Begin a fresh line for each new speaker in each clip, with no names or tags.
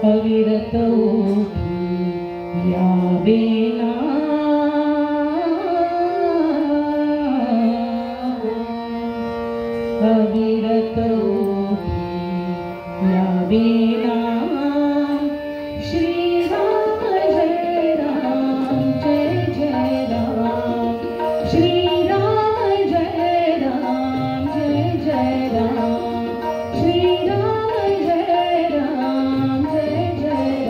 अविरत यावेना अविरत यावेना श्री राम जय राम जय जय राम श्री राम जय राम जय जय राम श्री राम जय राम जय जय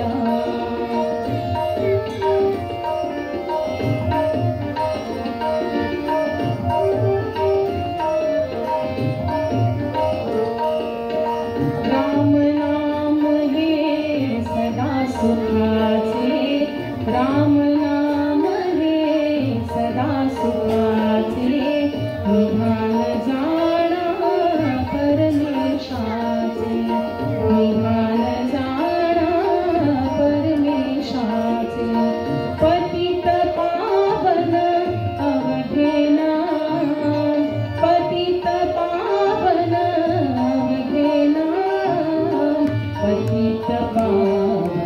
राम नाम हे सदा सुखाचे राम नाम हे सदा सुखाचे निधान जाणा परमेशाचे निधान जाणा परमेशाचे पतित पावन अवघेना पतित पावन अवघेना पतित पावन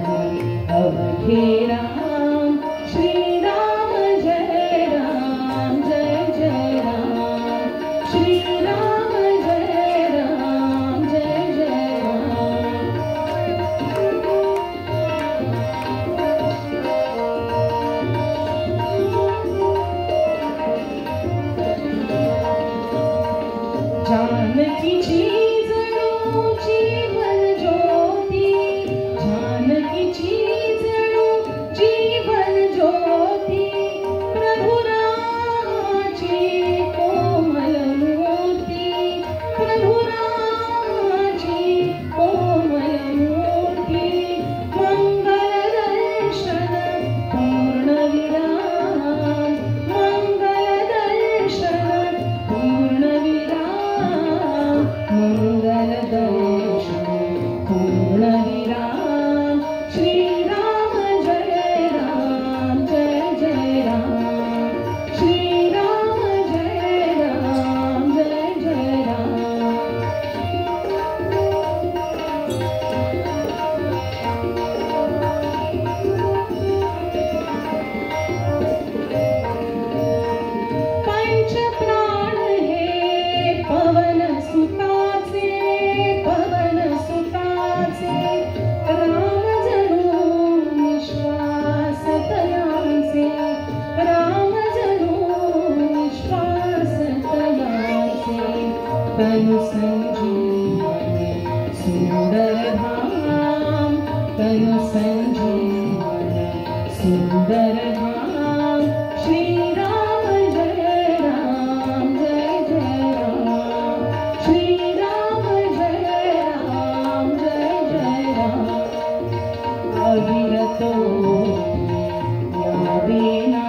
अवघे राम श्री राम जय राम जय जय राम श्री राम जय राम जय जय राम जानकी चीज जीवन ज्योति जानकी चीज जीवन ज्योति प्रभु रामाची कोमल मूर्ति प्रभु रामाची कोमल मूर्ति मंगल दर्शन पूर्ण विराम मंगल दर्शन पूर्ण विराम मंगल दर्शन पूर्ण विराम श्री राम जय राम जय जय राम श्री राम जय राम जय जय राम पंच प्राण हे पवन सुताचे पवन सुताचे राम जणू निश्वास तयाचे राम जणू निश्वास तयाचे तनु संजीवनी सुंदर धाम तनु संजीवनी सुंदर धाम श्री राम जय राम जय जय राम श्री राम जय राम जय जय राम अविरत यावेना